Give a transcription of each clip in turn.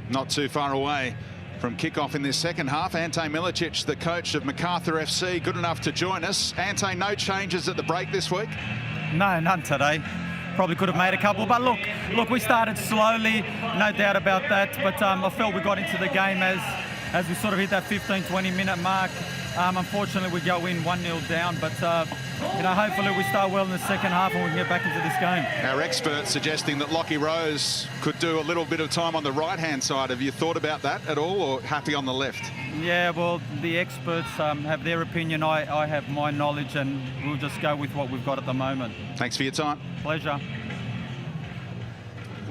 Not too far away from kick-off in this second half. Ante Milicic, the coach of Macarthur FC, good enough to join us. Ante, no changes at the break this week? No, none today. Probably could have made a couple, but look, we started slowly, no doubt about that. But I felt we got into the game as we sort of hit that 15-20 minute mark. Unfortunately, we go in 1-0 down, but hopefully we start well in the second half and we can get back into this game. Our experts suggesting that Lockie Rose could do a little bit of time on the right-hand side. Have you thought about that at all, or happy on the left? Yeah, well, the experts have their opinion. I have my knowledge, and we'll just go with what we've got at the moment. Thanks for your time. Pleasure.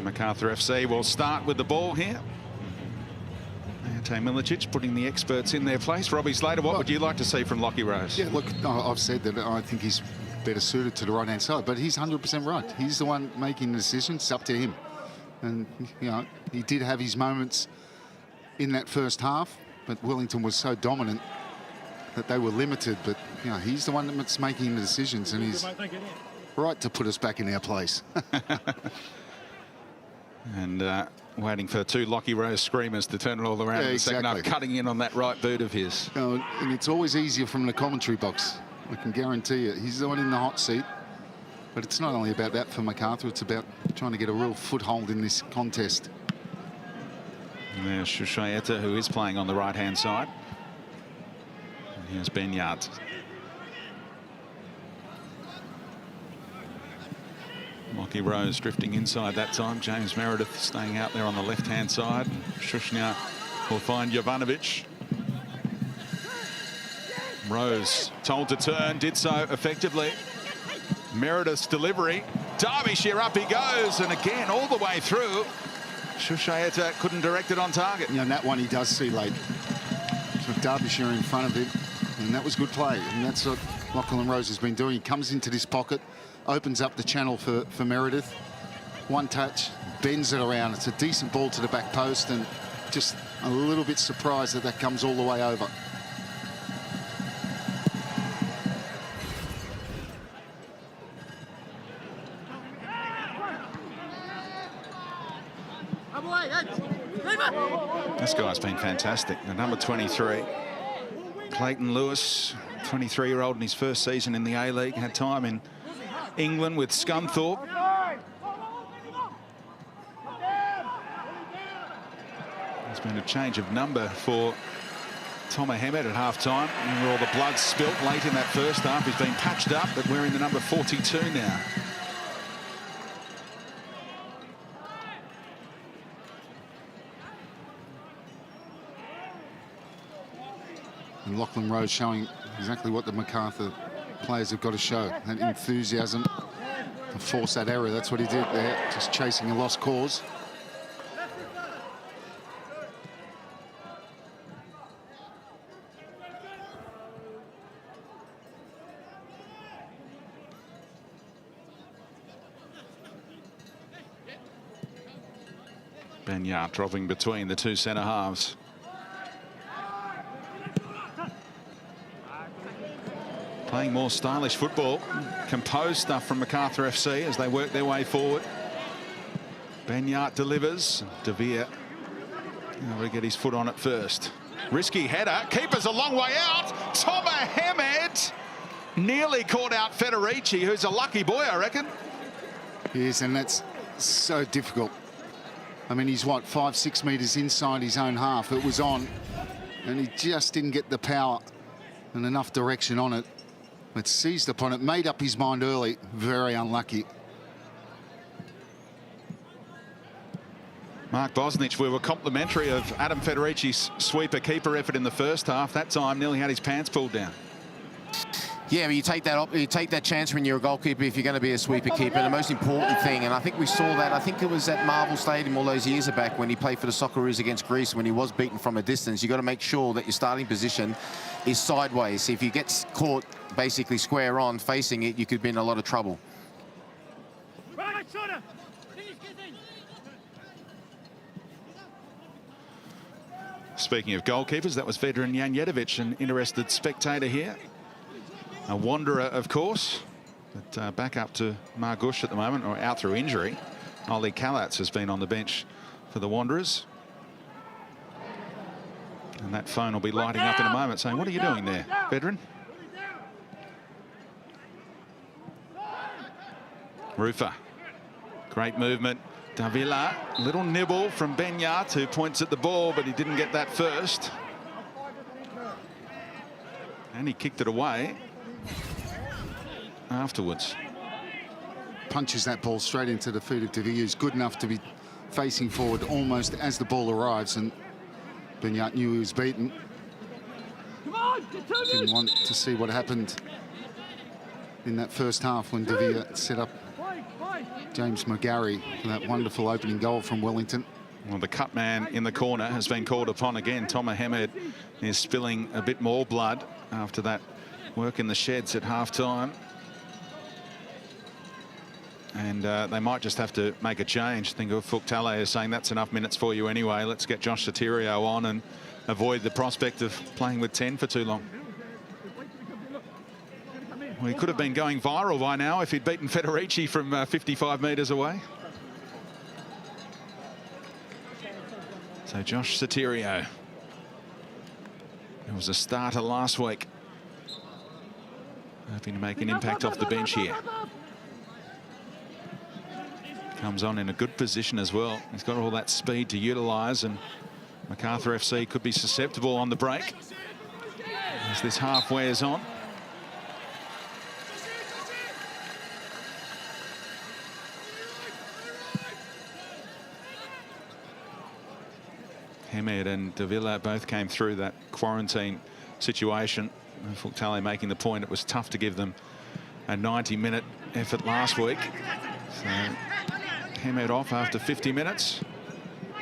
Macarthur FC will start with the ball here. Ante Milicic putting the experts in their place. Robbie Slater, what would you like to see from Lockie Rose? Yeah, look, I've said that I think he's better suited to the right-hand side, but he's 100% right. He's the one making the decisions. It's up to him. And, he did have his moments in that first half, but Wellington was so dominant that they were limited. But, he's the one that's making the decisions, and he's right to put us back in our place. And waiting for two Lockie Rose screamers to turn it all around in the second half, cutting in on that right boot of his. And it's always easier from the commentary box. I can guarantee you. He's the one in the hot seat. But it's not only about that for Macarthur, it's about trying to get a real foothold in this contest. And there's Shushaeta, who is playing on the right-hand side. And here's Benyard. Lockie Rose drifting inside that time. James Meredith staying out there on the left-hand side. Shushnia will find Jovanovic. Rose told to turn, did so effectively. Meredith's delivery. Derbyshire up he goes, and again all the way through. Shushaeta couldn't direct it on target. And that one he does see late. So Derbyshire in front of him, and that was good play. And that's what Lachlan Rose has been doing. He comes into this pocket, opens up the channel for Meredith. One touch, bends it around. It's a decent ball to the back post, and just a little bit surprised that comes all the way over. This guy's been fantastic. The number 23, Clayton Lewis, 23-year-old in his first season in the A-League, had time in England with Scunthorpe. There's been a change of number for Tom Ahmed at half-time. Remember all the blood spilt late in that first half. He's been patched up, but wearing the number 42 now. And Lachlan Rose showing exactly what the Macarthur players have got to show. That enthusiasm to force that error. That's what he did there, just chasing a lost cause. Benyard dropping between the two centre halves. Playing more stylish football, composed stuff from Macarthur FC as they work their way forward. Benyard delivers. De Vere will get his foot on it first. Risky header. Keeper's a long way out. Tom Ahmed nearly caught out Federici, who's a lucky boy, I reckon. Yes, and that's so difficult. I mean, he's, what, 5-6 metres inside his own half. It was on, and he just didn't get the power and enough direction on it. But seized upon it, made up his mind early. Very unlucky. Mark Bosnich, we were complimentary of Adam Federici's sweeper keeper effort in the first half. That time nearly had his pants pulled down. Yeah, but you take that chance when you're a goalkeeper if you're going to be a sweeper keeper. The most important thing, and I think we saw that, I think it was at Marvel Stadium all those years back when he played for the Socceroos against Greece, when he was beaten from a distance. You've got to make sure that your starting position is sideways. If you get caught basically square on facing it, you could be in a lot of trouble. Speaking of goalkeepers, that was veteran Janjetovic, an interested spectator here. A wanderer, of course, but back up to Margush at the moment, or out through injury. Oli Kalats has been on the bench for the Wanderers. And that phone will be lighting up in a moment saying, what are you doing there, veteran? Rufer. Great movement. Davila, little nibble from Benyat, who points at the ball, but he didn't get that first. And he kicked it away afterwards. Punches that ball straight into the feet of Davila, who's good enough to be facing forward almost as the ball arrives, and Benyat knew he was beaten. Didn't want to see what happened in that first half when Davila set up James McGarry for that wonderful opening goal from Wellington. Well, the cut man in the corner has been called upon again. Tom Mohamed is spilling a bit more blood after that work in the sheds at half-time. And they might just have to make a change. I think Fuktale is saying that's enough minutes for you anyway. Let's get Josh Sotirio on and avoid the prospect of playing with 10 for too long. Well, he could have been going viral by now if he'd beaten Federici from 55 metres away. So Josh Sotirio. It was a starter last week. Hoping to make an impact off the bench here. Comes on in a good position as well. He's got all that speed to utilise, and Macarthur FC could be susceptible on the break as this half wears on. Hemed and Davila both came through that quarantine situation. Fuktale making the point it was tough to give them a 90-minute effort last week. So Hemed off after 50 minutes.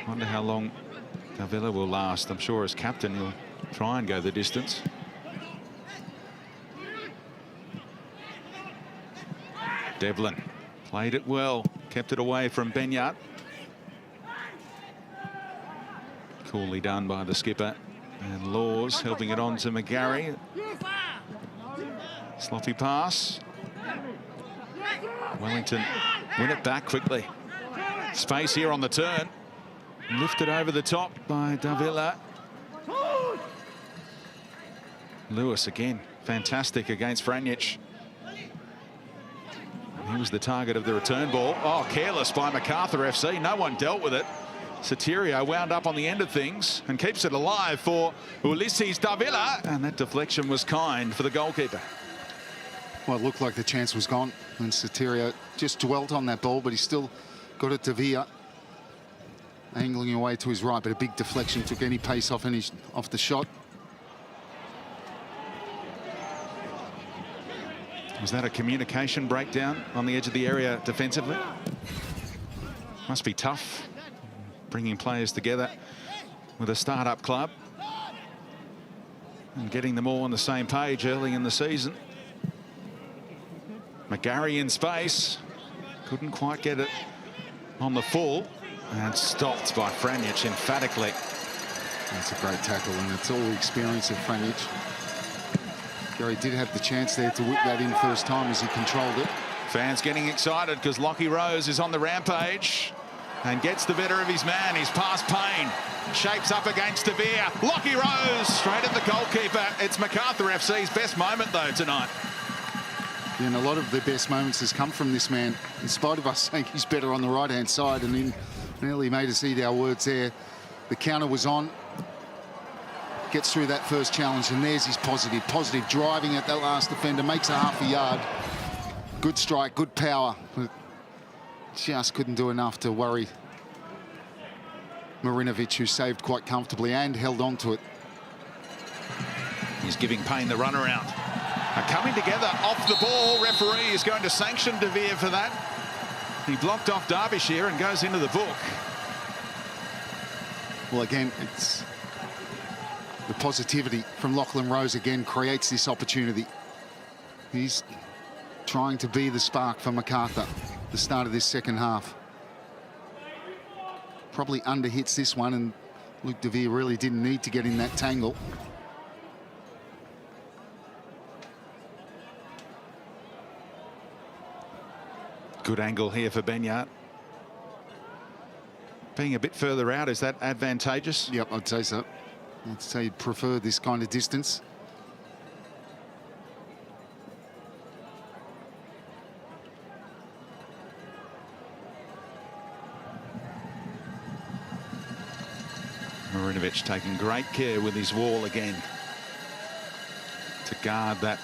Wonder how long Davila will last. I'm sure as captain he'll try and go the distance. Devlin played it well, kept it away from Benyat. Coolly done by the skipper, and Laws helping it on to McGarry. Sloppy pass. Wellington win it back quickly. Space here on the turn. Lifted over the top by Davila. Lewis again, fantastic against Franjic. He was the target of the return ball. Oh, careless by Macarthur FC. No one dealt with it. Sotirio wound up on the end of things and keeps it alive for Ulysses Davila. And that deflection was kind for the goalkeeper. Well, it looked like the chance was gone, and Sotirio just dwelt on that ball, but he still got it to Villa, angling away to his right, but a big deflection took any pace off the shot. Was that a communication breakdown on the edge of the area defensively? Must be tough bringing players together with a start-up club and getting them all on the same page early in the season. McGarry in space, couldn't quite get it on the full, and stopped by Franjic emphatically. That's a great tackle, and it's all the experience of Franjic. Gary did have the chance there to whip that in first time as he controlled it. Fans getting excited because Lockie Rose is on the rampage and gets the better of his man. He's past Payne, shapes up against De Vere. Lockie Rose straight at the goalkeeper. It's Macarthur FC's best moment though tonight. Yeah, and a lot of the best moments has come from this man, in spite of us saying he's better on the right-hand side, and then nearly made us eat our words there. The counter was on. Gets through that first challenge, and there's his positive driving at that last defender, makes a half a yard. Good strike, good power, but just couldn't do enough to worry Marinovic, who saved quite comfortably and held on to it. He's giving Payne the runaround. Coming together off the ball. Referee is going to sanction De Vere for that. He blocked off Derbyshire and goes into the book. Well, again, it's the positivity from Lachlan Rose again creates this opportunity. He's trying to be the spark for Macarthur, the start of this second half. Probably underhits this one, and Luke De Vere really didn't need to get in that tangle. Good angle here for Benyat. Being a bit further out, is that advantageous? Yep, I'd say so. I'd say he'd prefer this kind of distance. Marinovic taking great care with his wall again to guard that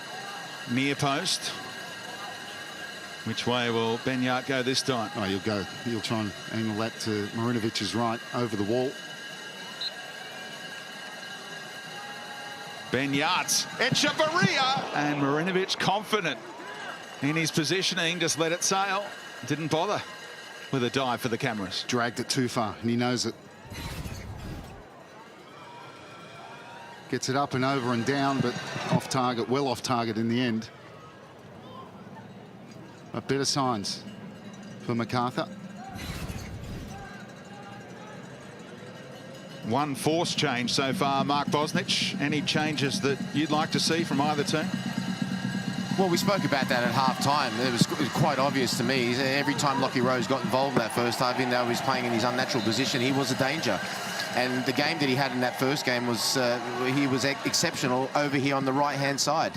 near post. Which way will Benyart go this time? Oh, he'll try and angle that to Marinovic's right over the wall. Benyart, Echevarria, and Marinovic confident in his positioning, just let it sail. Didn't bother with a dive for the cameras. Dragged it too far, and he knows it. Gets it up and over and down, but off target, well off target in the end. But better signs for Macarthur. One force change so far, Mark Bosnich. Any changes that you'd like to see from either team? Well, we spoke about that at half-time. It was quite obvious to me. Every time Lockie Rose got involved in that first half, even though he was playing in his unnatural position, he was a danger. And the game that he had in that first game was he was exceptional over here on the right-hand side.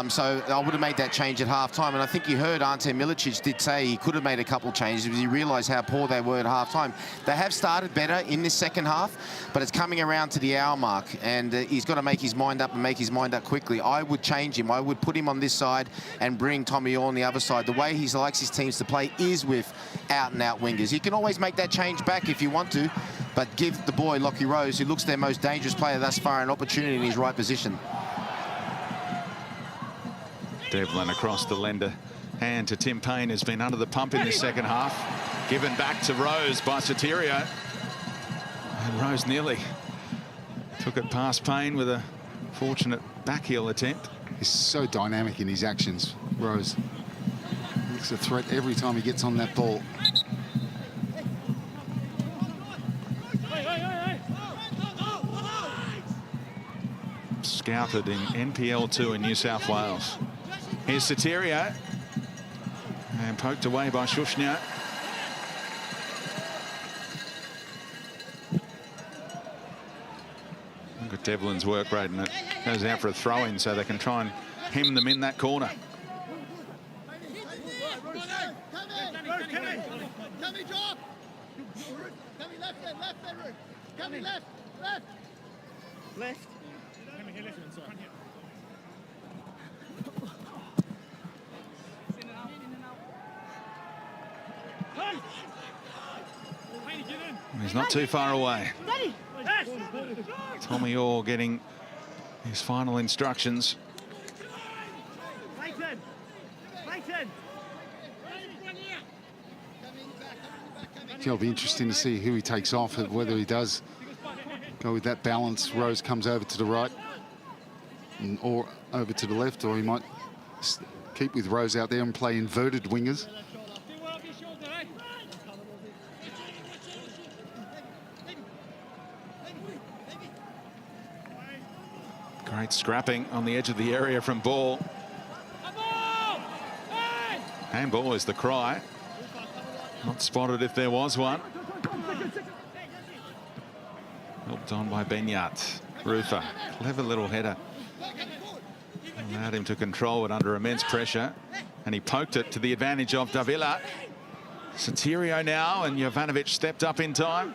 So I would have made that change at half-time. And I think you heard Ante Milicic did say he could have made a couple changes because he realised how poor they were at half-time. They have started better in this second half, but it's coming around to the hour mark, and he's got to make his mind up and make his mind up quickly. I would change him. I would put him on this side and bring Tommy Orr on the other side. The way he likes his teams to play is with out-and-out wingers. You can always make that change back if you want to, but give the boy, Lockie Rose, who looks their most dangerous player thus far, an opportunity in his right position. Devlin across the lender hand to Tim Payne, has been under the pump in this second half. Given back to Rose by Sotirio. And Rose nearly took it past Payne with a fortunate backheel attempt. He's so dynamic in his actions, Rose. Looks a threat every time he gets on that ball. Scouted in NPL 2 in New South Wales. Here's Sotirio, and poked away by Shushnia. Look at Devlin's work rate, and it goes out for a throw-in so they can try and hem them in that corner. Left. He's not too far away. Tommy Orr getting his final instructions. It'll be interesting to see who he takes off, whether he does go with that balance. Rose comes over to the right or over to the left, or he might keep with Rose out there and play inverted wingers. Great scrapping on the edge of the area from Ball. Handball is the cry. Not spotted if there was one. Helped on by Benyart. Rufa, clever little header. Allowed him to control it under immense pressure. And he poked it to the advantage of Davila. Sotirio now, and Jovanovic stepped up in time.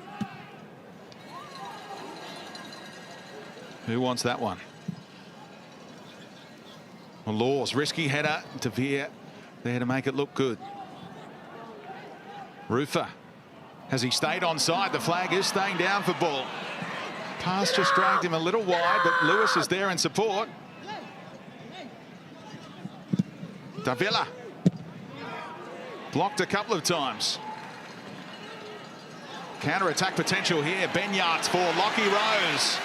Who wants that one? Well, Laws, risky header. De Vere there to make it look good. Rufa, has he stayed on side? The flag is staying down for Ball. Pass just dragged him a little wide, but Lewis is there in support. Davila blocked a couple of times. Counter-attack potential here. Benyart for Lockie Rose.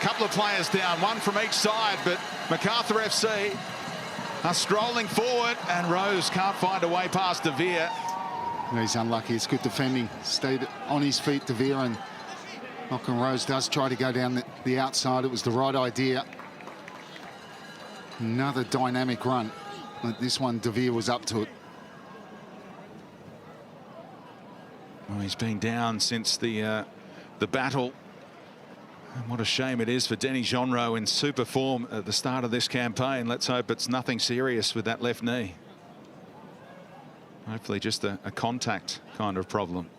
Couple of players down, one from each side, but Macarthur FC are strolling forward, and Rose can't find a way past De Vere. He's unlucky. It's good defending. Stayed on his feet, De Vere, and Lockie Rose does try to go down the outside. It was the right idea. Another dynamic run. But this one, De Vere was up to it. Well, he's been down since the battle And what a shame it is for Denny Jonro in super form at the start of this campaign. Let's hope it's nothing serious with that left knee. Hopefully just a contact kind of problem.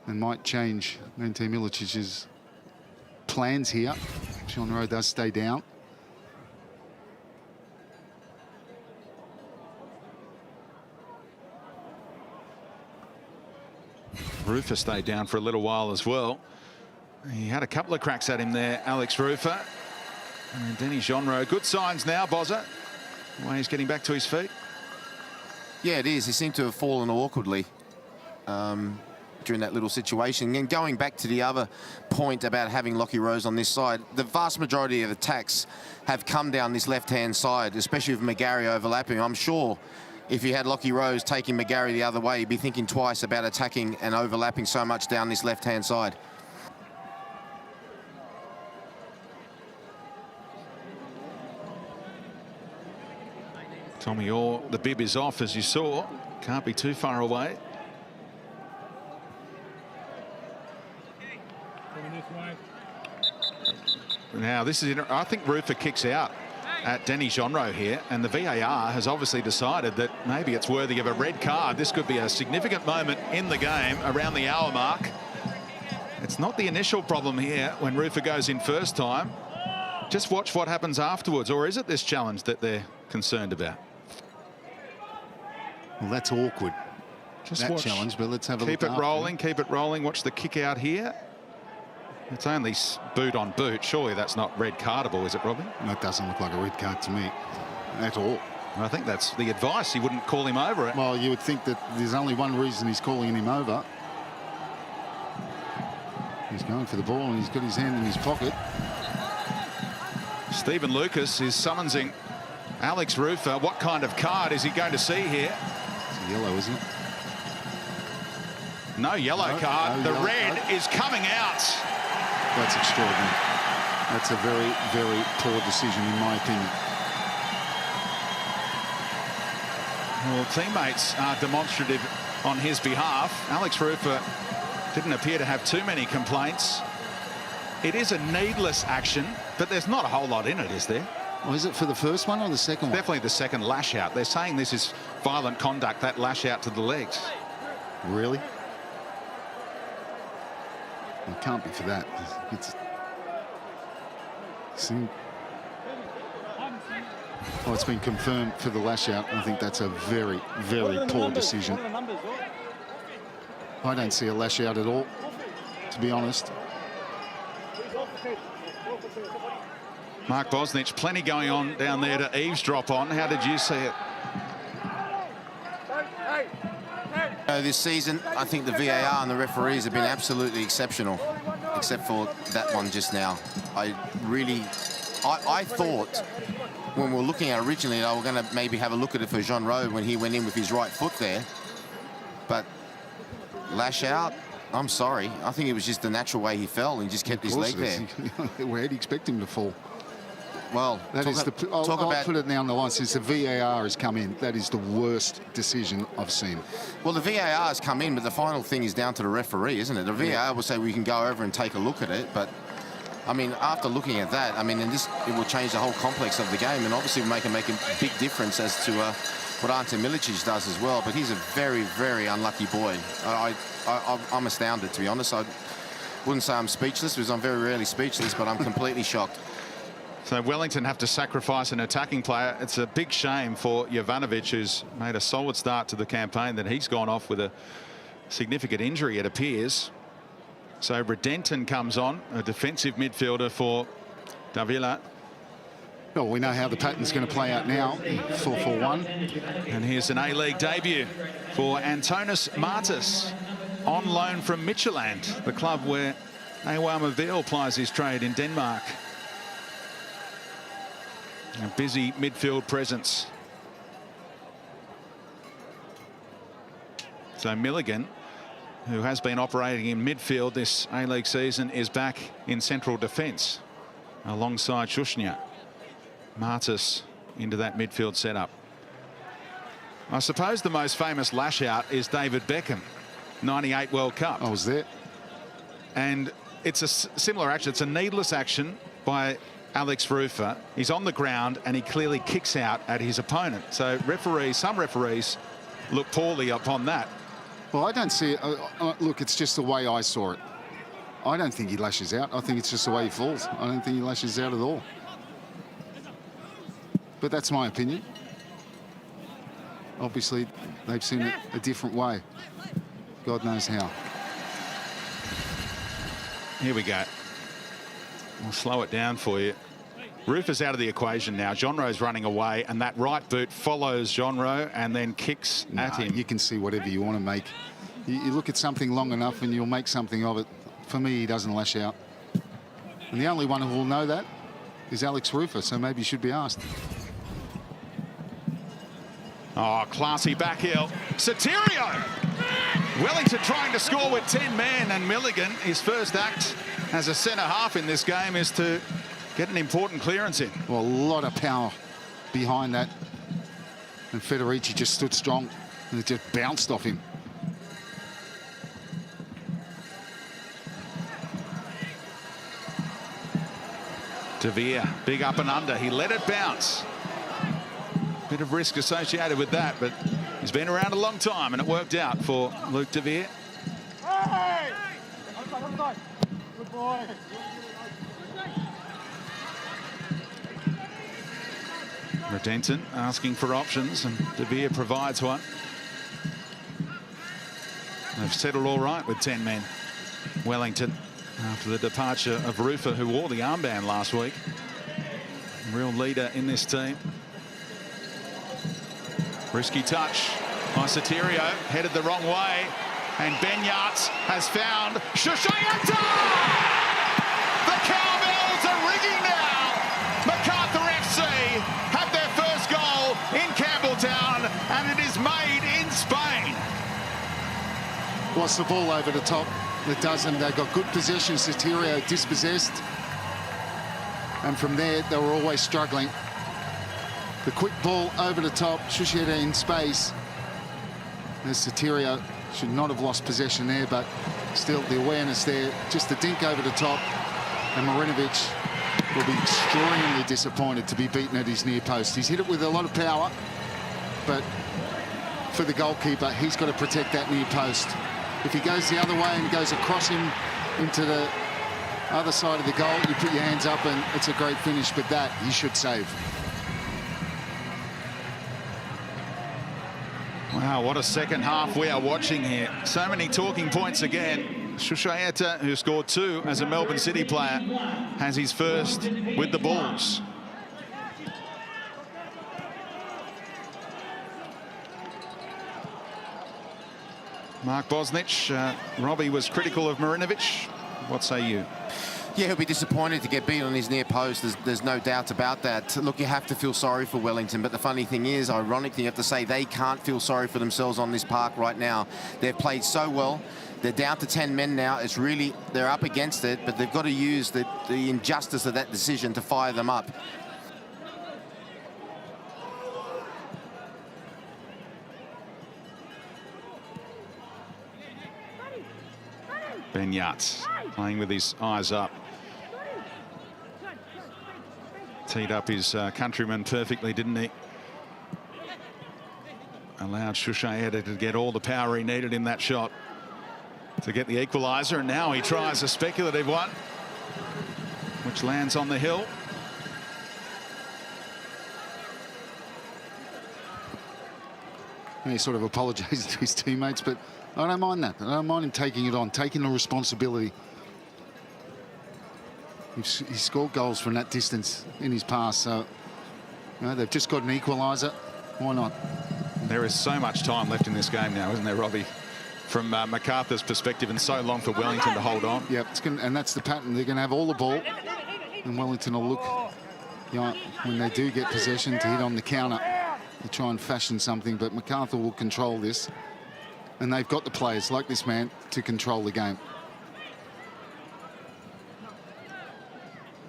And might change Ante Milicic's plans here. Jonro does stay down. Rufer stayed down for a little while as well. He had a couple of cracks at him there, Alex Rufer. And Denny Jonro, good signs now, Bozza. The way he's getting back to his feet. Yeah, it is. He seemed to have fallen awkwardly during that little situation. And going back to the other point about having Lockie Rose on this side, the vast majority of attacks have come down this left-hand side, especially with McGarry overlapping. I'm sure if you had Lockie Rose taking McGarry the other way, you'd be thinking twice about attacking and overlapping so much down this left-hand side. Tommy Orr, the bib is off, as you saw. Can't be too far away. Now, this is, I think Rufer kicks out at Denny Jonro here, and the VAR has obviously decided that maybe it's worthy of a red card. This could be a significant moment in the game around the hour mark. It's not the initial problem here when Rufer goes in first time. Just watch what happens afterwards. Or is it this challenge that they're concerned about? Well, that's awkward. Just that watch. Challenge, but let's have a look. Keep it rolling, keep it rolling. Watch the kick out here. It's only boot on boot. Surely that's not red cardable, is it, Robbie? That doesn't look like a red card to me at all. I think that's the advice. He wouldn't call him over it. Well, you would think that there's only one reason he's calling him over. He's going for the ball and he's got his hand in his pocket. Stephen Lucas is summonsing Alex Rufer. What kind of card is he going to see here? It's a yellow, isn't it? No yellow card. No the yellow red card. is coming out. That's extraordinary. That's a very, very poor decision, in my opinion. Well, teammates are demonstrative on his behalf. Alex Rufer didn't appear to have too many complaints. It is a needless action, but there's not a whole lot in it, is there? Well, is it for the first one or the second one? Definitely the second lash out. They're saying this is violent conduct, that lash out to the legs. Really? It can't be for that. It's been confirmed for the lash out. I think that's a very, very poor decision. I don't see a lash out at all, to be honest. Mark Bosnich, plenty going on down there to eavesdrop on. How did you see it? This season, I think the VAR and the referees have been absolutely exceptional, except for that one just now. I thought when we were looking at it originally, they were going to maybe have a look at it for Jonro when he went in with his right foot there. But lash out, I'm sorry. I think it was just the natural way he fell and he just kept his leg there. Where do you expect him to fall? Well, I'll put it down the line. Since the VAR has come in, that is the worst decision I've seen. Well, the VAR has come in, but the final thing is down to the referee, isn't it? The VAR will say we can go over and take a look at it, but I mean, after looking at that, I mean, and it will change the whole complex of the game, and obviously make a big difference as to what Ante Milicic does as well. But he's a very, very unlucky boy. I'm astounded, to be honest. I wouldn't say I'm speechless, because I'm very rarely speechless, but I'm completely shocked. So Wellington have to sacrifice an attacking player. It's a big shame for Jovanovic, who's made a solid start to the campaign, that he's gone off with a significant injury, it appears. So Redenton comes on, a defensive midfielder for Davila. Well, we know how the pattern's going to play out now. 4-4-1. And here's an A-League debut for Antonis Martis, on loan from Midtjylland, the club where Awama Veal plies his trade in Denmark. A busy midfield presence. So Milligan, who has been operating in midfield this A-League season, is back in central defence alongside Shushnya. Martis into that midfield setup. I suppose the most famous lash out is David Beckham, 98 World Cup. I was there. And it's a similar action. It's a needless action by Alex Rufer. He's on the ground and he clearly kicks out at his opponent. So some referees look poorly upon that. Well, I don't see it. Look, it's just the way I saw it. I don't think he lashes out. I think it's just the way he falls. I don't think he lashes out at all. But that's my opinion. Obviously, they've seen it a different way. God knows how. Here we go. I'll slow it down for you. Rufer's out of the equation now. Jonro's running away, and that right boot follows Jonro and then kicks at him. You can see whatever you want to make. You look at something long enough and you'll make something of it. For me, he doesn't lash out. And the only one who will know that is Alex Rufer, so maybe he should be asked. Oh, classy back heel. Sotirio! Wellington trying to score with 10 men, and Milligan, his first act as a centre half in this game is to get an important clearance in. Well, a lot of power behind that. And Federici just stood strong and it just bounced off him. De Vere, big up and under. He let it bounce. Bit of risk associated with that, but he's been around a long time and it worked out for Luke De Vere. Good boy. Redenton asking for options, and De Vere provides one. They've settled all right with 10 men. Wellington, after the departure of Rufer, who wore the armband last week. Real leader in this team. Risky touch by Sotirio, headed the wrong way, and Ben Yachts has found Shushaeta! The cowbells are ringing now. Macarthur FC have their first goal in Campbelltown, and it is made in Spain. What's the ball over the top? It doesn't. They've got good possession. Sotirio dispossessed, and from there they were always struggling. The quick ball over the top, Shushaeta in space. There's Sotirio. Should not have lost possession there, but still the awareness there. Just the dink over the top, and Marinovic will be extremely disappointed to be beaten at his near post. He's hit it with a lot of power, but for the goalkeeper, he's got to protect that near post. If he goes the other way and goes across him into the other side of the goal, you put your hands up and it's a great finish, but that he should save. Wow, what a second half we are watching here. So many talking points again. Shushaeta, who scored 2 as a Melbourne City player, has his first with the Bulls. Mark Bosnich, Robbie was critical of Marinovic. What say you? Yeah, he'll be disappointed to get beat on his near post. There's no doubt about that. Look, you have to feel sorry for Wellington, but the funny thing is, ironically, you have to say they can't feel sorry for themselves on this park right now. They've played so well. They're down to 10 men now. It's really, they're up against it, but they've got to use the injustice of that decision to fire them up. Ben Yachts playing with his eyes up. Teed up his countryman perfectly, didn't he? Allowed Shushaeta to get all the power he needed in that shot to get the equaliser, and now he tries a speculative one, which lands on the hill. He sort of apologised to his teammates, but I don't mind that. I don't mind him taking it on, taking the responsibility. He's scored goals from that distance in his past, so you know, they've just got an equaliser. Why not? There is so much time left in this game now, isn't there, Robbie? From Macarthur's perspective, and so long for Wellington to hold on. Yep, and that's the pattern. They're going to have all the ball, and Wellington will look, you know, when they do get possession, to hit on the counter, to try and fashion something. But Macarthur will control this, and they've got the players like this man to control the game.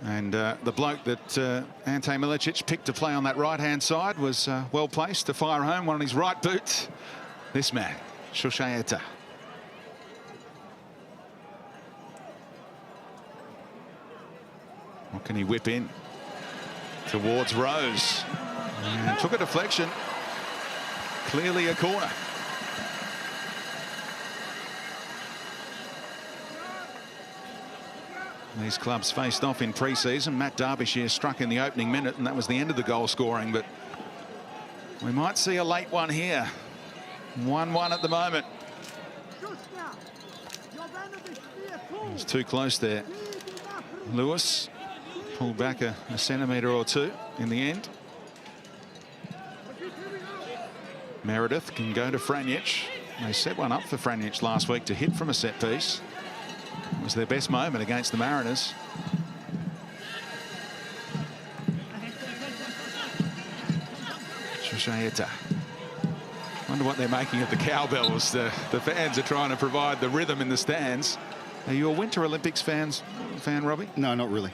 And the bloke that Ante Milicic picked to play on that right-hand side was well placed to fire home one on his right boot. This man, Shushaeta. Can he whip in towards Rose? And took a deflection. Clearly a corner. These clubs faced off in pre-season. Matt Derbyshire struck in the opening minute, and that was the end of the goal scoring. But we might see a late one here. 1-1 at the moment. It's too close there. Lewis pulled back a centimetre or two in the end. Meredith can go to Franjic. They set one up for Franjic last week to hit from a set piece. It was their best moment against the Mariners. Shushaeta. Wonder what they're making of the cowbells. The fans are trying to provide the rhythm in the stands. Are you a Winter Olympics fan, Robbie? No, not really.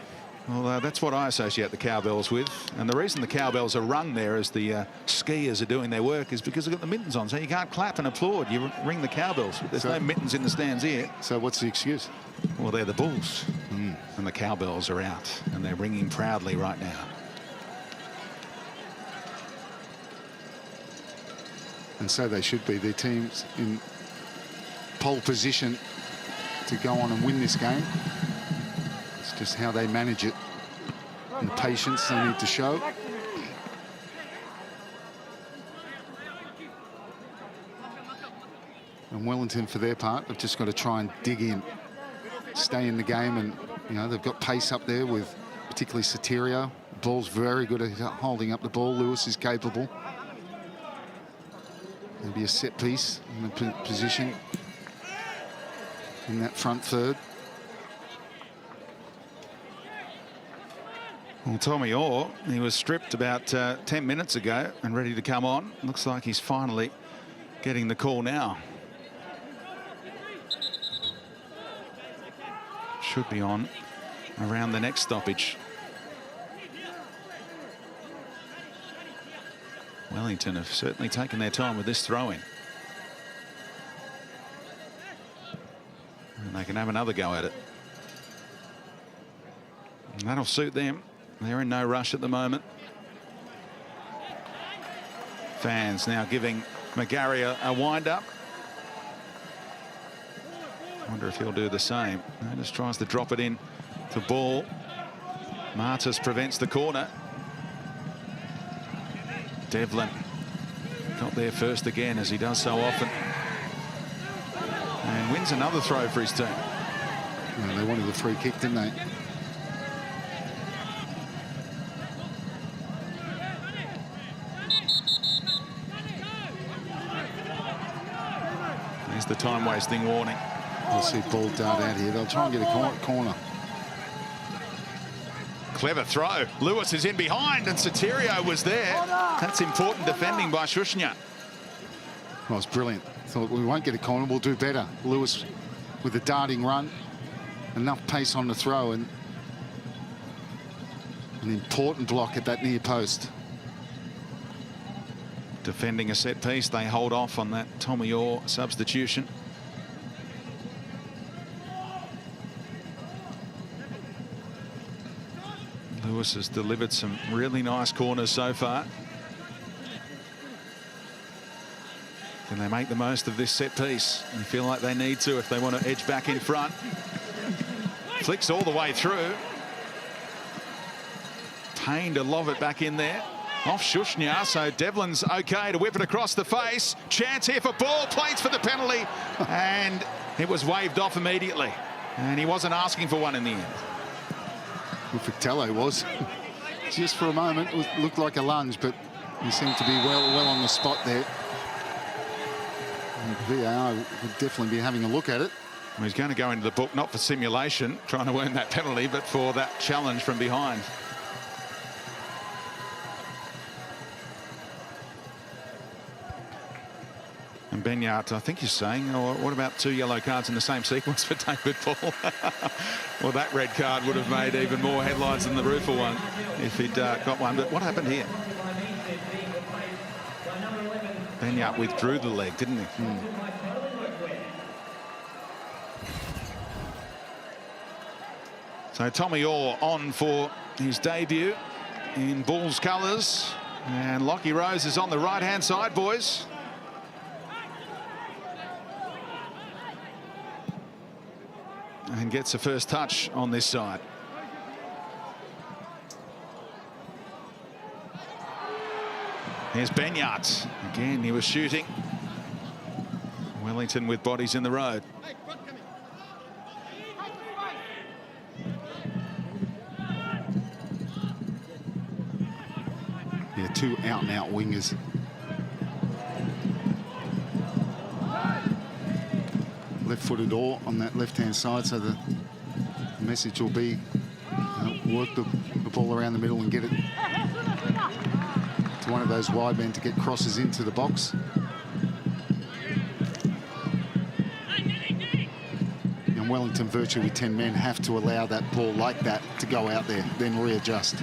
Well, that's what I associate the cowbells with. And the reason the cowbells are rung there as the skiers are doing their work is because they've got the mittens on. So you can't clap and applaud. You ring the cowbells. There's no mittens in the stands here. So what's the excuse? Well, they're the Bulls. And the cowbells are out. And they're ringing proudly right now. And so they should be. Their team's in pole position to go on and win this game. It's just how they manage it and patience they need to show. And Wellington, for their part, have just got to try and dig in, stay in the game. And, you know, they've got pace up there with particularly Soterio. Ball's very good at holding up the ball. Lewis is capable. Maybe a set piece in the position in that front third. Well, Tommy Orr, he was stripped about 10 minutes ago and ready to come on. Looks like he's finally getting the call now. Should be on around the next stoppage. Wellington have certainly taken their time with this throw-in. And they can have another go at it. And that'll suit them. They're in no rush at the moment. Fans now giving McGarry a wind-up. Wonder if he'll do the same. He just tries to drop it in to Ball. Martis prevents the corner. Devlin got there first again, as he does so often, and wins another throw for his team. Well, they wanted the free kick, didn't they? There's the time-wasting warning. We'll see Ball dart out here. They'll try and get a corner. Clever throw. Lewis is in behind, and Soterio was there. That's important defending by Shushnya. Well, it's brilliant. Thought we won't get a corner, we'll do better. Lewis with a darting run, enough pace on the throw, and an important block at that near post. Defending a set piece, they hold off on that Tommy Orr substitution. Lewis has delivered some really nice corners so far. Can they make the most of this set piece? And feel like they need to if they want to edge back in front. Flicks all the way through. Payne to lob it back in there. Off Shushnya, so Devlin's okay to whip it across the face. Chance here for Ball, plays for the penalty, and it was waved off immediately. And he wasn't asking for one in the end. Well, Fictello was. Just for a moment, it looked like a lunge, but he seemed to be well on the spot there. And VAR would definitely be having a look at it. Well, he's going to go into the book, not for simulation, trying to earn that penalty, but for that challenge from behind. And Benyard, I think you're saying, oh, what about 2 yellow cards in the same sequence for David Ball? Well, that red card would have made even more headlines than the Rufer one if he'd got one. But what happened here? Benyard withdrew the leg, didn't he? So Tommy Orr on for his debut in Bulls colours. And Lockie Rose is on the right-hand side, boys. And gets the first touch on this side. Here's Benyart. Again, he was shooting. Wellington with bodies in the road. Yeah, two out-and-out wingers. Left-footed all on that left-hand side, so the message will be work the ball around the middle and get it to one of those wide men to get crosses into the box. And Wellington, virtually with 10 men, have to allow that ball like that to go out there, then readjust.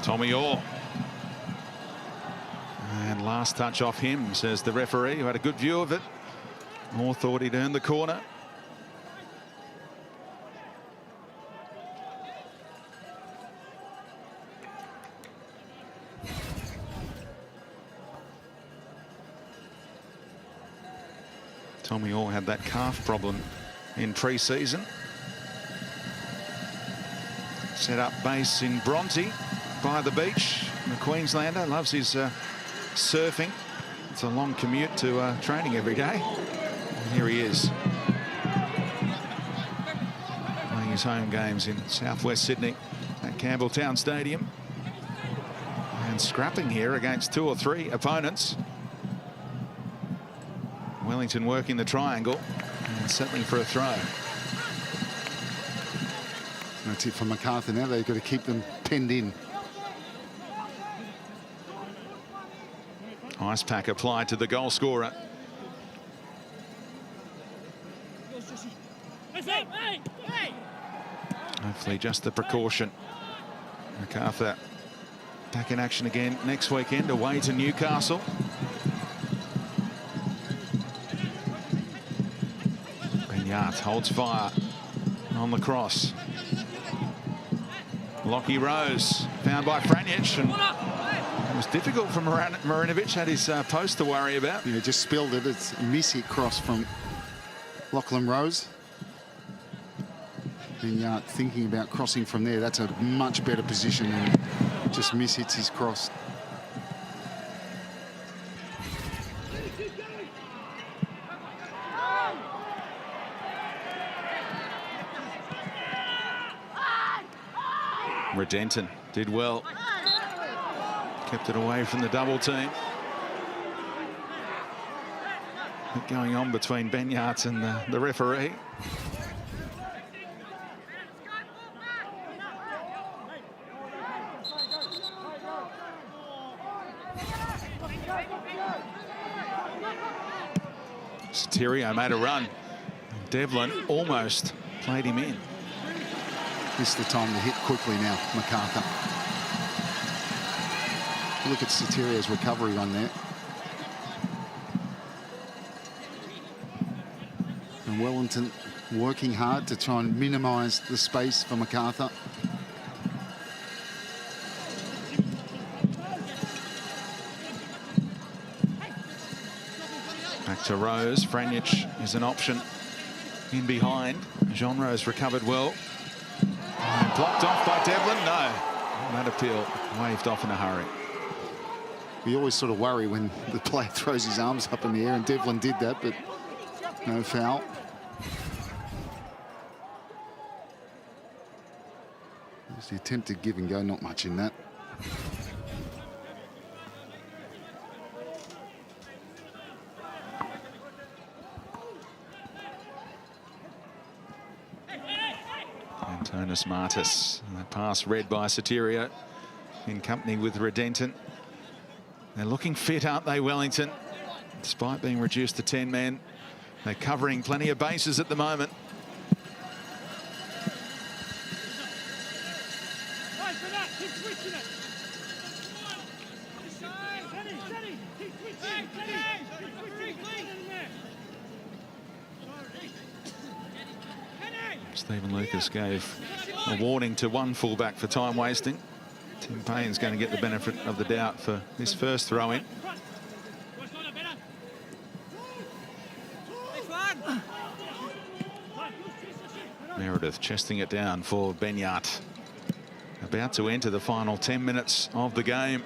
Tommy Orr. And last touch off him, says the referee, who had a good view of it. Orr thought he'd earned the corner. Tommy Orr had that calf problem in pre-season. Set up base in Bronte by the beach. The Queenslander loves his surfing. It's a long commute to training every day. And here he is, playing his home games in southwest Sydney at Campbelltown Stadium. And scrapping here against 2 or 3 opponents. Wellington working the triangle and settling for a throw. That's it for Macarthur now. They've got to keep them pinned in. Ice pack applied to the goal scorer. Hopefully just the precaution. Macarthur back in action again next weekend, away to Newcastle. Benyart holds fire on the cross. Lockie Rose found by Franjic, and it was difficult for Marinovic, had his post to worry about. Yeah, just spilled it. It's a missy cross from Lachlan Rose. And thinking about crossing from there, that's a much better position, and just hits his cross. Redenton did well. Kept it away from the double team. Going on between Benyart and the referee. Sotirio made a run. Devlin almost played him in. This is the time to hit quickly now, Macarthur. Look at Sotirio's recovery run there. And Wellington working hard to try and minimise the space for Macarthur. Back to Rose. Franjic is an option in behind. Jean Rose recovered well. And blocked off by Devlin. No, that appeal waved off in a hurry. We always sort of worry when the player throws his arms up in the air, and Devlin did that, but no foul. There's the attempted give and go, not much in that. Antonis Martis. That pass read by Sotirio in company with Redenton. They're looking fit, aren't they, Wellington? Despite being reduced to 10 men. They're covering plenty of bases at the moment. Stephen Lucas gave a warning to one fullback for time wasting. Tim Payne's going to get the benefit of the doubt for this first throw in. Meredith chesting it down for Benyard. About to enter the final 10 minutes of the game.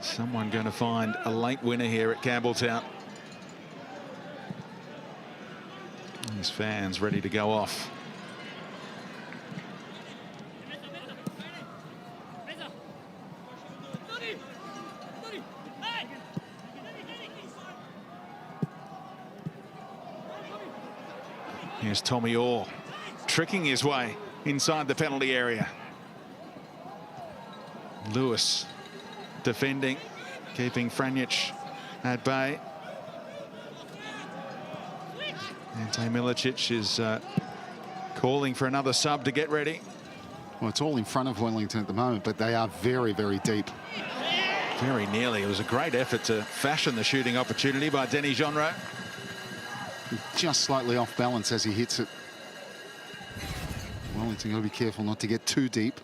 Someone going to find a late winner here at Campbelltown. These fans ready to go off. Here's Tommy Orr tricking his way inside the penalty area. Lewis defending, keeping Franjic at bay. Ante Milicic is calling for another sub to get ready. Well, it's all in front of Wellington at the moment, but they are very, very deep. Very nearly. It was a great effort to fashion the shooting opportunity by Denny Jonro. Just slightly off balance as he hits it. Wellington got to be careful not to get too deep.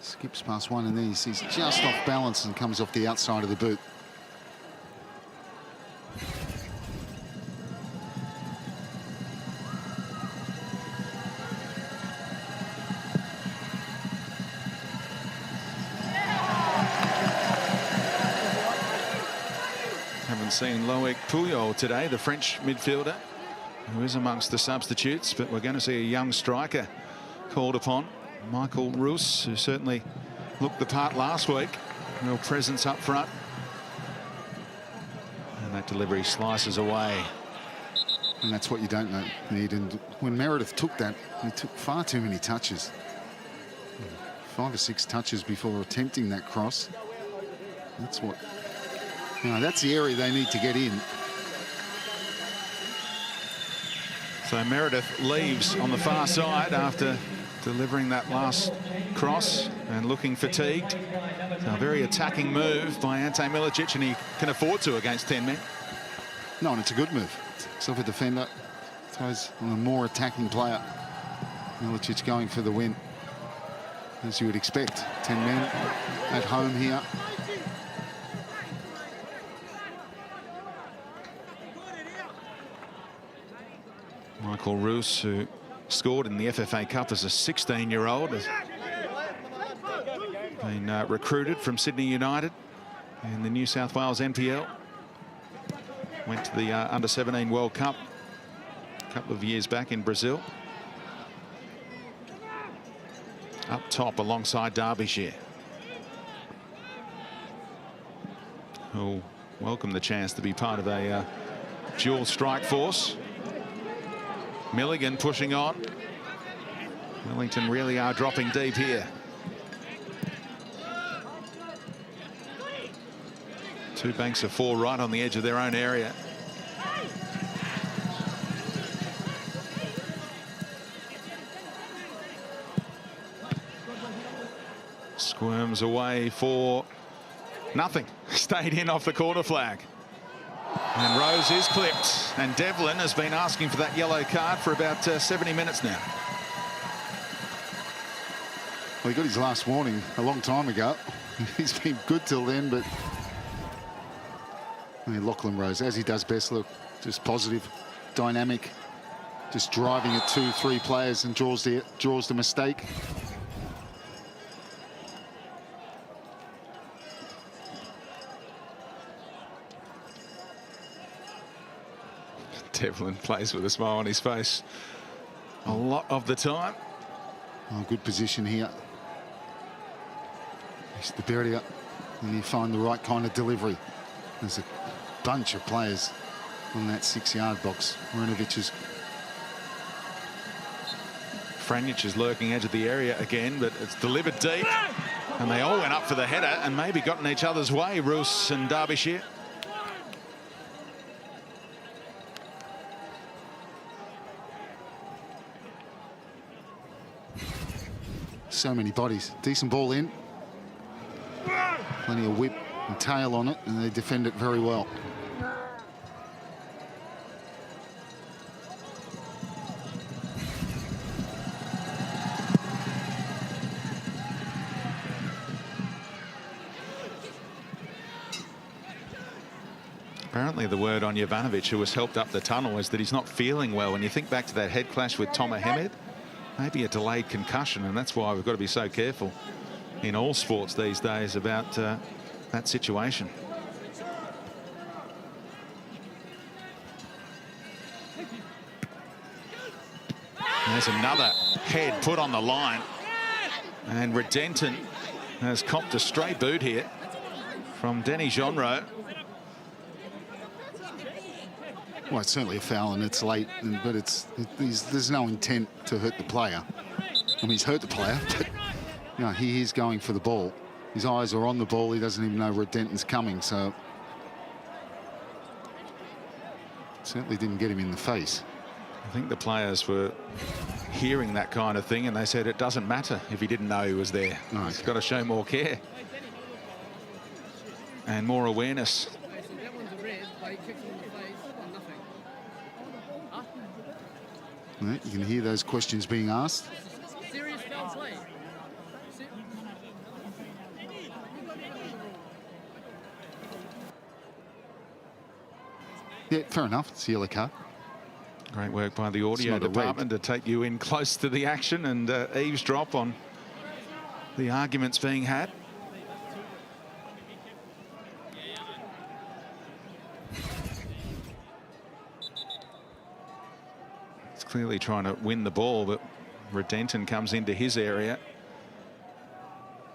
Skips past one and then he's just off balance and comes off the outside of the boot. Haven't seen Loic Puyol today, the French midfielder, who is amongst the substitutes, but we're going to see a young striker called upon. Michael Roos, who certainly looked the part last week. Real presence up front. And that delivery slices away. And that's what you don't need. And when Meredith took that, he took far too many touches. 5 or 6 touches before attempting that cross. That's what... You know, that's the area they need to get in. So Meredith leaves on the far side after delivering that last cross and looking fatigued. So a very attacking move by Ante Milicic, and he can afford to against 10 men. No, and it's a good move. So for defender, throws on a more attacking player. Milicic going for the win, as you would expect. 10 men at home here. Michael Roos, who scored in the FFA Cup as a 16-year-old, has been recruited from Sydney United in the New South Wales NPL. Went to the Under-17 World Cup a couple of years back in Brazil. Up top alongside Derbyshire, who'll welcome the chance to be part of a dual strike force. Milligan pushing on. Wellington really are dropping deep here. 2 banks of 4 right on the edge of their own area. Squirms away for nothing. Stayed in off the corner flag. And Rose is clipped, and Devlin has been asking for that yellow card for about 70 minutes now. Well, he got his last warning a long time ago. He's been good till then, but I mean, Lachlan Rose, as he does best, look, just positive, dynamic, just driving at 2-3 players and draws the mistake. Devlin plays with a smile on his face a lot of the time. Oh, good position here. It's the barrier, and you find the right kind of delivery. There's a bunch of players on that 6-yard box. Marinovic is... Franjic is lurking edge of the area again, but it's delivered deep. And they all went up for the header and maybe got in each other's way, Roos and Derbyshire. So many bodies. Decent ball in. Plenty of whip and tail on it, and they defend it very well. Apparently the word on Jovanovic, who was helped up the tunnel, is that he's not feeling well. When you think back to that head clash with Tomer Hemed, maybe a delayed concussion, and that's why we've got to be so careful in all sports these days about that situation. There's another head put on the line, and Redenton has copped a stray boot here from Denny Jonro. Well, it's certainly a foul, and it's late, but there's no intent to hurt the player. I mean, he's hurt the player, but you know, he is going for the ball. His eyes are on the ball. He doesn't even know Redenton's coming, so certainly didn't get him in the face. I think the players were hearing that kind of thing, and they said it doesn't matter if he didn't know he was there. Okay. He's got to show more care and more awareness. Right, you can hear those questions being asked. Yeah, fair enough. It's a yellow card. Great work by the audio department to take you in close to the action and eavesdrop on the arguments being had. It's clearly trying to win the ball, but Redenton comes into his area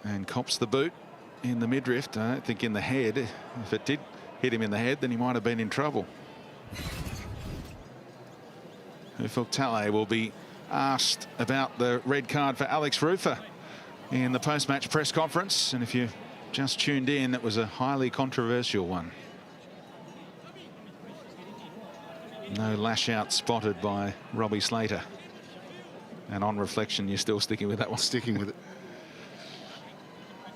and cops the boot in the midriff. I don't think in the head. If it did hit him in the head, then he might have been in trouble. Ufuk-Talay will be asked about the red card for Alex Rufer in the post-match press conference, and if you just tuned in, it was a highly controversial one. No lash out spotted by Robbie Slater, and on reflection you're still sticking with that one. Sticking with it.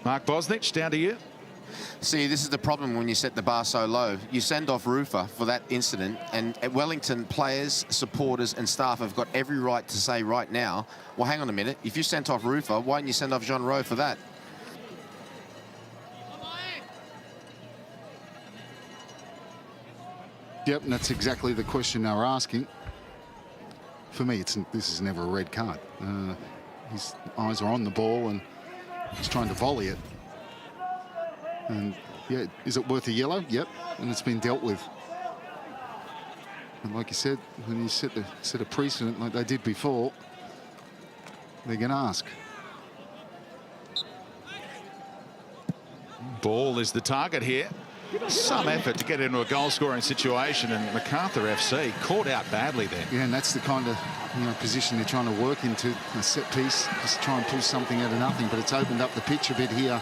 Mark Bosnich, down to you. See, this is the problem when you set the bar so low. You send off Rufer for that incident, and Wellington players, supporters and staff have got every right to say right now, well, hang on a minute, if you sent off Rufer, why didn't you send off Jonro for that? Yep, and that's exactly the question they were asking. For me, this is never a red card. His eyes are on the ball and he's trying to volley it. And yeah, is it worth a yellow? Yep, and it's been dealt with. And like you said, when you set a precedent like they did before, they're going to ask. Ball is the target here. Some effort to get into a goal-scoring situation, and Macarthur FC caught out badly there. Yeah, and that's the kind of position they're trying to work into, a set piece, just try and pull something out of nothing. But it's opened up the pitch a bit here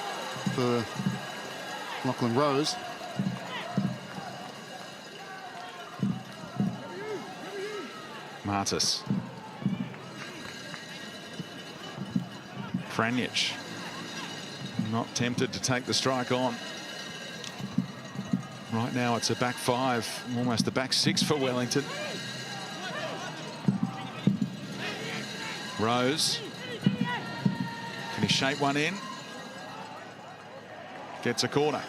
for Lachlan Rose. Martis. Franjic. Not tempted to take the strike on. Right now it's a back five, almost a back six for Wellington. Rose. Can he shape one in? Gets a corner.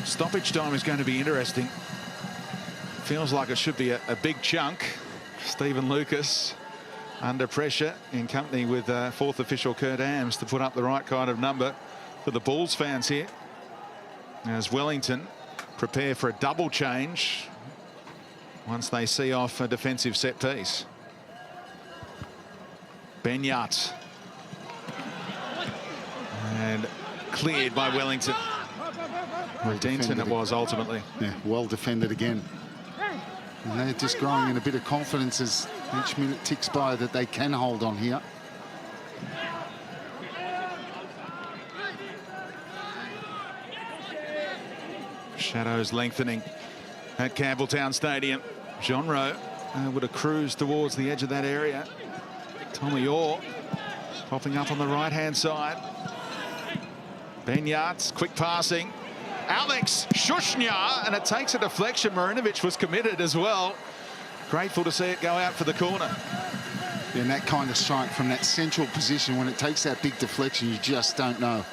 Stoppage time is going to be interesting. Feels like it should be a big chunk. Stephen Lucas under pressure in company with fourth official Kurt Ams to put up the right kind of number for the Bulls fans here, as Wellington prepare for a double change once they see off a defensive set piece. Benyat. And cleared by Wellington. Redenton it was ultimately. Yeah, well defended again. And they're just growing in a bit of confidence as each minute ticks by that they can hold on here. Shadows lengthening at Campbelltown Stadium. Jonro would have cruised towards the edge of that area. Tommy Orr popping up on the right-hand side. Benyat, quick passing. Alex Shushnya, and it takes a deflection. Marinovic was committed as well. Grateful to see it go out for the corner. And that kind of strike from that central position, when it takes that big deflection, you just don't know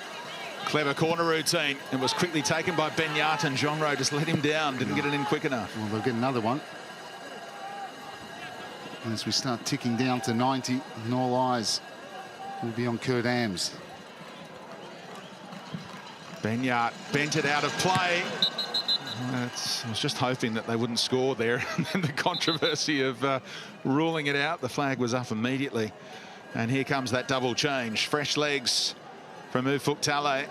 Clever corner routine. It was quickly taken by Benyat, and Jean Rowe just let him down. Didn't get it in quick enough. Well, they'll get another one. As we start ticking down to 90, and all eyes will be on Kurt Ams. Benyat bent it out of play. I was just hoping that they wouldn't score there. And then the controversy of ruling it out, the flag was up immediately. And here comes that double change. Fresh legs from Ufuk Talay.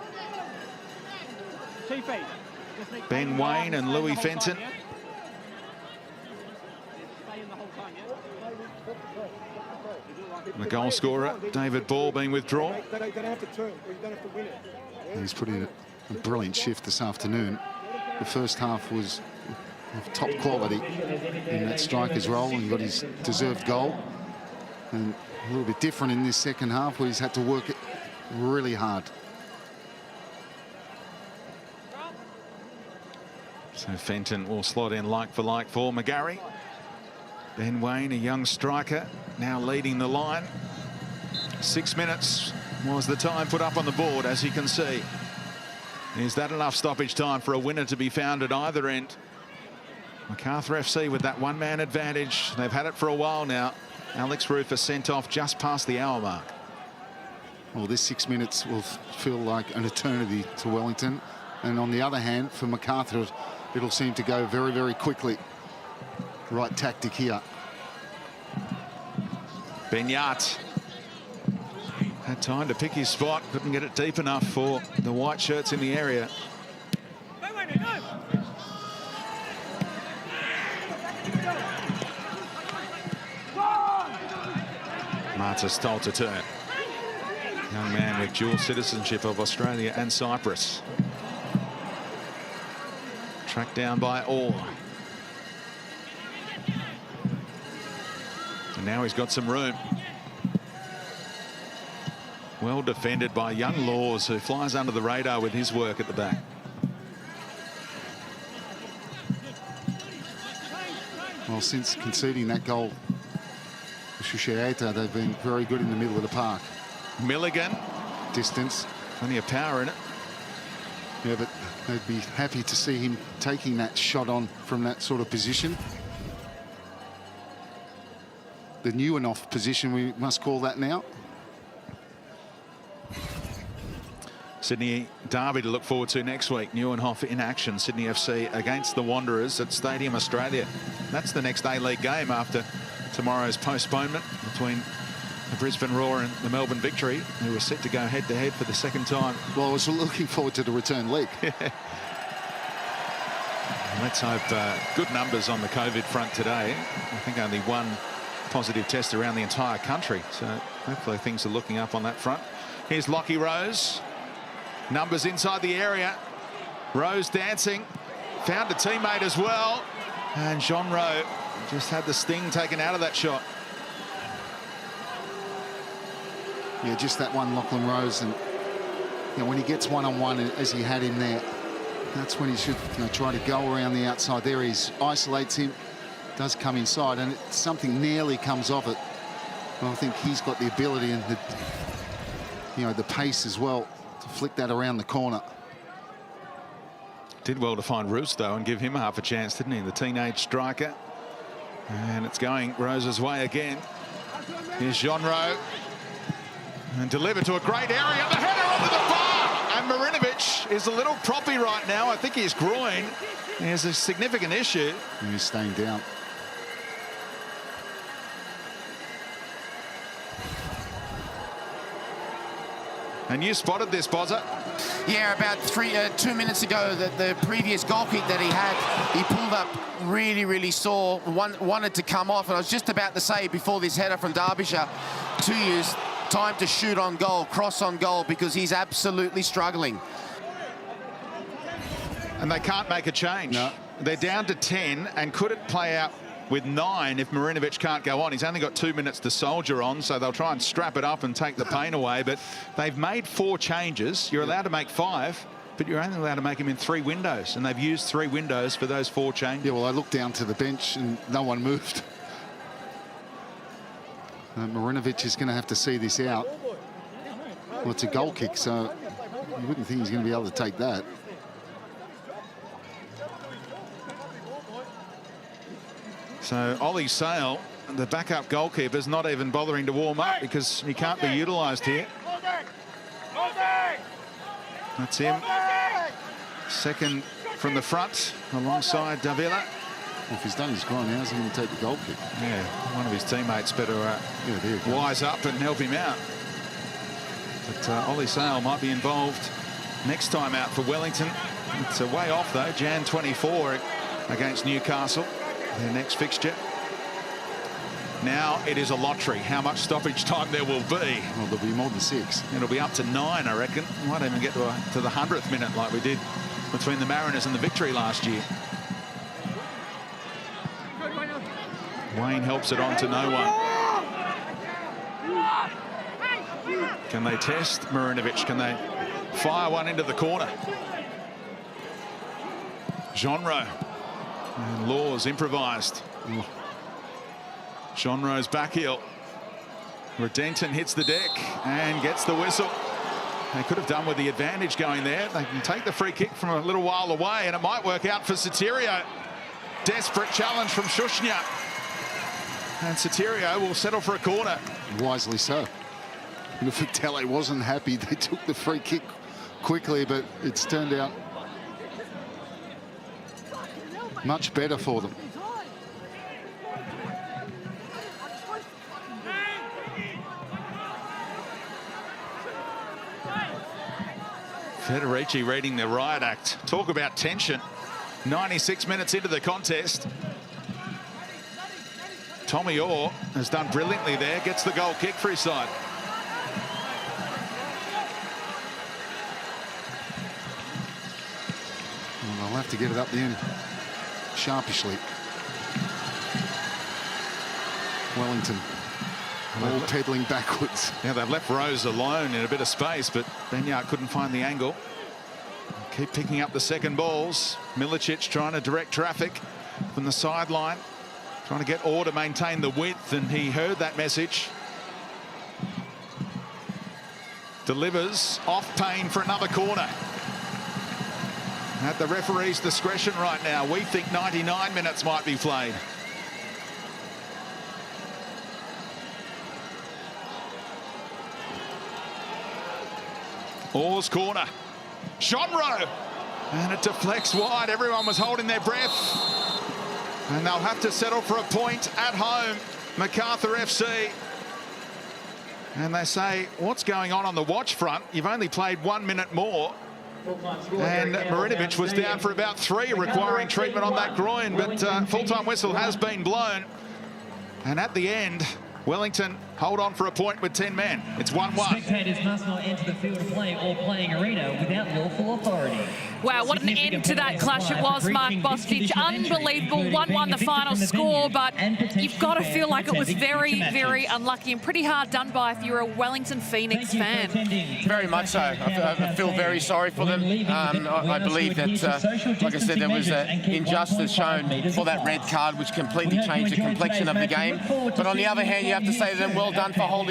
Ben Wayne and Louis Fenton. The goal scorer, David Ball, being withdrawn. He's put in a brilliant shift this afternoon. The first half was of top quality in that striker's role and got his deserved goal. And a little bit different in this second half where he's had to work it really hard. So Fenton will slot in like for McGarry. Ben Wayne, a young striker, now leading the line. 6 minutes was the time put up on the board, as you can see. Is that enough stoppage time for a winner to be found at either end? Macarthur FC with that one-man advantage. They've had it for a while now. Alex Rufus sent off just past the hour mark. Well, this 6 minutes will feel like an eternity to Wellington. And on the other hand, for Macarthur, it'll seem to go very, very quickly. Right tactic here. Benyat had time to pick his spot, couldn't get it deep enough for the white shirts in the area. Martis told to turn. Young man with dual citizenship of Australia and Cyprus. Tracked down by Orr. And now he's got some room. Well defended by young Laws, who flies under the radar with his work at the back. Well, since conceding that goal, Shushiata, they've been very good in the middle of the park. Milligan. Distance. Plenty of power in it. Yeah, but they'd be happy to see him taking that shot on from that sort of position. The Neuenhoff position, we must call that now. Sydney derby to look forward to next week. Neuenhoff in action. Sydney FC against the Wanderers at Stadium Australia. That's the next A-League game after tomorrow's postponement between the Brisbane Roar and the Melbourne Victory, who were set to go head-to-head for the second time. Well, I was looking forward to the return leg. Let's hope good numbers on the COVID front today. I think only one positive test around the entire country, so hopefully things are looking up on that front. Here's Lockie Rose. Numbers inside the area. Rose dancing. Found a teammate as well. And Jean Rowe just had the sting taken out of that shot. Yeah, just that one, Lachlan Rose. And you know, when he gets one-on-one, as he had him there, that's when he should try to go around the outside. There he isolates him, does come inside, and something nearly comes off it. Well, I think he's got the ability and the pace as well to flick that around the corner. Did well to find Roos, though, and give him half a chance, didn't he? The teenage striker. And it's going Rose's way again. Here's Jean Rowe. And delivered to a great area. The header onto the bar. And Marinovic is a little proppy right now. I think his groin is a significant issue. And he's staying down. And you spotted this, Bozza. Yeah, about 2 minutes ago, the previous goal kick that he had, he pulled up really sore, wanted to come off. And I was just about to say before this header from Derbyshire to use time to shoot on goal, cross on goal, because he's absolutely struggling. And they can't make a change. No. They're down to 10, and could it play out with 9 if Marinovic can't go on? He's only got 2 minutes to soldier on, so they'll try and strap it up and take the pain away. But they've made 4 changes. You're allowed to make 5, but you're only allowed to make them in 3 windows, and they've used 3 windows for those 4 changes. Yeah, well, I looked down to the bench and no one moved. Marinovic is going to have to see this out. Well, it's a goal kick, so You wouldn't think he's going to be able to take that. So Ollie Sale, the backup goalkeeper, is not even bothering to warm up because he can't be utilised here. That's him. Second from the front alongside Davila. If he's done his crime, how's he going to take the goal kick? Yeah, one of his teammates better wise up and help him out. But Ollie Sale might be involved next time out for Wellington. It's a way off though, Jan 24 against Newcastle, their next fixture. Now it is a lottery how much stoppage time there will be. Well, there'll be more than 6. It'll be up to 9, I reckon. Might even get to the 100th minute like we did between the Mariners and the Victory last year. Wayne helps it on to no one. Can they test Marinovic? Can they fire one into the corner? Genro. And Laws improvised. Genro's back heel. Redenton hits the deck and gets the whistle. They could have done with the advantage going there. They can take the free kick from a little while away, and it might work out for Sotirio. Desperate challenge from Shushnya. And Sotirio will settle for a corner. Wisely so. Vitale wasn't happy. They took the free kick quickly, but it's turned out much better for them. Federici reading the riot act. Talk about tension. 96 minutes into the contest. Tommy Orr has done brilliantly there. Gets the goal kick for his side. Well, they'll have to get it up the end sharpishly. Wellington all peddling backwards. Yeah, they've left Rose alone in a bit of space, but Benyard couldn't find the angle. Keep picking up the second balls. Milicic trying to direct traffic from the sideline, trying to get Orr to maintain the width, and he heard that message. Delivers off Payne for another corner. At the referee's discretion right now. We think 99 minutes might be played. Orr's corner. Genro. And it deflects wide. Everyone was holding their breath. And they'll have to settle for a point at home. Macarthur FC. And they say, what's going on the watch front? You've only played 1 minute more. And Marinovic was down for about 3, requiring treatment on that groin. But full-time whistle has been blown. And at the end, Wellington hold on for a point with 10 men. It's 1-1. Spectators must not enter the field of play or playing arena without lawful authority. Wow, what an end to that clash it was, Mark Bostic. Unbelievable. 1-1 the final score, but you've got to feel like it was very, very unlucky and pretty hard done by if you're a Wellington Phoenix fan. Very much so. I feel very sorry for them. I believe that, like I said, there was injustice shown for that red card, which completely changed the complexion of the game. But on the other hand, you have to say to them, well done for holding